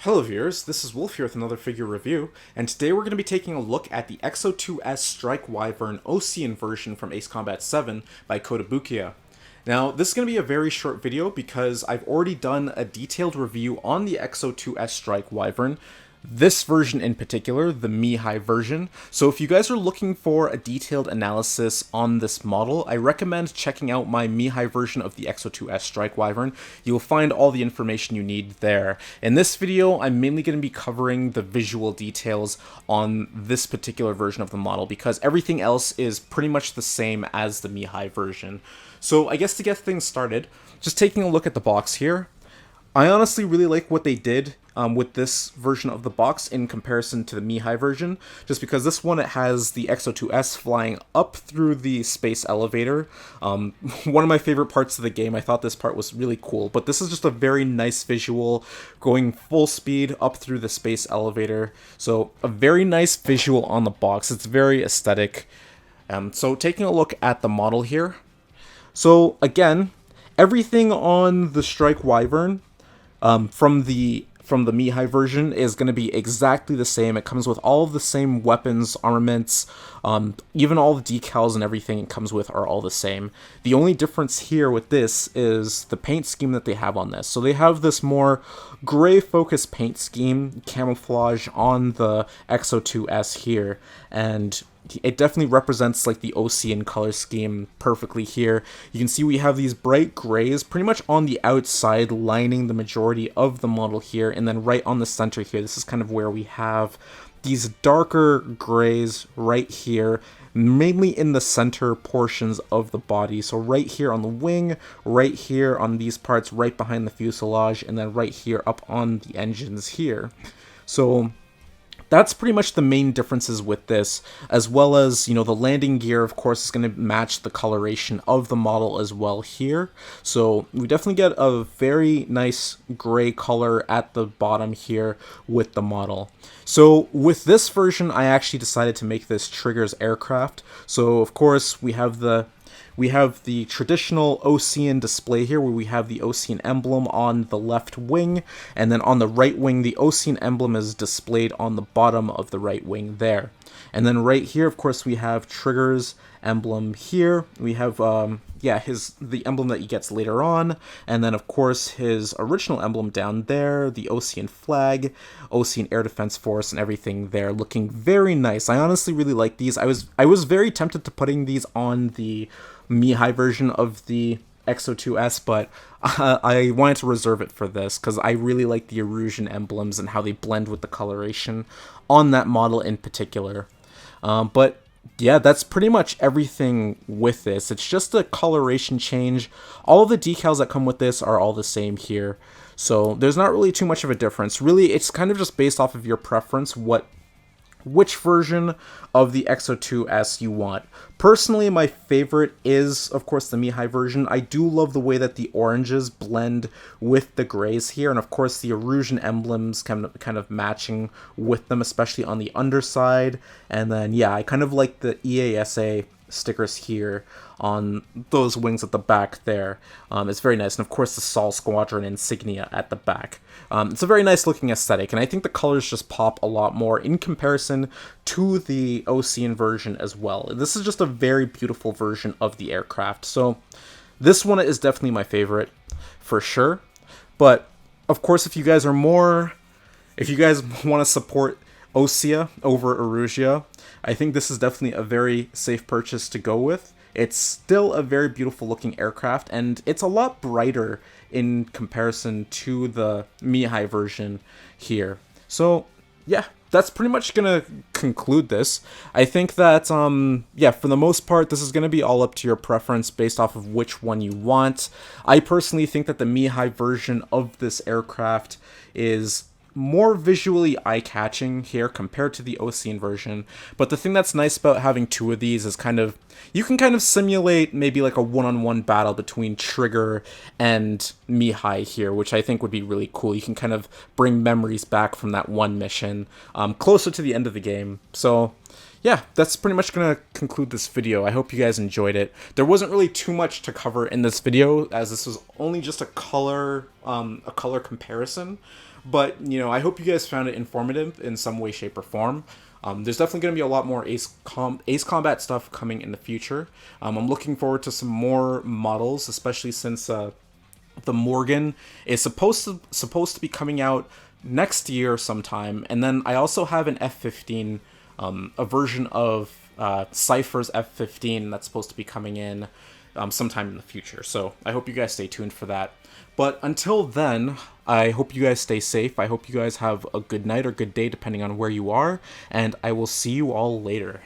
Hello viewers, this is Wolf here with another figure review, and today we're going to be taking a look at the X-02S Strike Wyvern Osean version from Ace Combat 7 by Kotobukiya. Now, this is going to be a very short video because I've already done a detailed review on the X-02S Strike Wyvern, this version in particular, the Mi-High version. So if you guys are looking for a detailed analysis on this model, I recommend checking out my Mi-High version of the X-02S Strike Wyvern. You'll find all the information you need there. In this video, I'm mainly going to be covering the visual details on this particular version of the model because everything else is pretty much the same as the Mi-High version. So I guess to get things started, just taking a look at the box here, I honestly really like what they did with this version of the box in comparison to the Mi-High version, just because this one, it has the X-02S flying up through the space elevator. One of my favorite parts of the game. I thought this part was really cool, but this is just a very nice visual going full speed up through the space elevator. So a very nice visual on the box. It's very aesthetic. So taking a look at the model here. So again, everything on the Strike Wyvern from the Mi-High version is going to be exactly the same. It comes with all of the same weapons, armaments, even all the decals and everything it comes with are all the same. The only difference here with this is the paint scheme that they have on this. So they have this more gray focused paint scheme, camouflage on the X-02S here, and it definitely represents like the Osean color scheme perfectly here. You can see we have these bright grays pretty much on the outside lining the majority of the model here, and then right on the center here, this is kind of where we have these darker grays right here, mainly in the center portions of the body. So right here on the wing, right here on these parts, right behind the fuselage, and then right here up on the engines here. So that's pretty much the main differences with this, as well as, you know, the landing gear, of course, is going to match the coloration of the model as well here. So we definitely get a very nice gray color at the bottom here with the model. So with this version, I actually decided to make this Trigger's aircraft. So of course, we have the traditional Osean display here, where we have the Osean emblem on the left wing, and then on the right wing, the Osean emblem is displayed on the bottom of the right wing there. And then right here, of course, we have Trigger's emblem here. We have, the emblem that he gets later on, and then, of course, his original emblem down there, the Osean flag, Osean Air Defense Force, and everything there, looking very nice. I honestly really like these. I was very tempted to putting these on the Mi-High version of the X-02S, but I wanted to reserve it for this because I really like the Erusean emblems and how they blend with the coloration on that model in particular. But yeah, that's pretty much everything with this. It's just a coloration change. All of the decals that come with this are all the same here. So there's not really too much of a difference. Really, it's kind of just based off of your preference, which version of the X-02S you want. Personally, my favorite is, of course, the Mi-High version. I do love the way that the oranges blend with the grays here, and of course the Erusean emblems kind of matching with them, especially on the underside. And then, yeah, I kind of like the EASA stickers here on those wings at the back there. It's very nice, and of course the Sol Squadron insignia at the back. It's a very nice looking aesthetic, and I think the colors just pop a lot more in comparison to the Osean version as well. This is just a very beautiful version of the aircraft, so this one is definitely my favorite for sure. But of course, if you guys want to support OSEA over Erusean, I think this is definitely a very safe purchase to go with. It's still a very beautiful looking aircraft, and it's a lot brighter in comparison to the Mi-High version here. So yeah, that's pretty much gonna conclude this. I think that for the most part, this is gonna be all up to your preference based off of which one you want. I personally think that the Mi-High version of this aircraft is more visually eye-catching here compared to the Osean version. But the thing that's nice about having two of these is you can kind of simulate maybe like a one-on-one battle between Trigger and Mi-High here, which I think would be really cool. You can kind of bring memories back from that one mission closer to the end of the game. So yeah, that's pretty much gonna conclude this video. I hope you guys enjoyed it. There wasn't really too much to cover in this video, as this was only just a color comparison. But I hope you guys found it informative in some way, shape, or form. There's definitely going to be a lot more Ace Combat stuff coming in the future. I'm looking forward to some more models, especially since the Morgan is supposed to be coming out next year sometime, and then I also have an F-15, a version of Cypher's F-15 that's supposed to be coming in sometime in the future. So I hope you guys stay tuned for that. But until then, I hope you guys stay safe. I hope you guys have a good night or good day depending on where you are, and I will see you all later.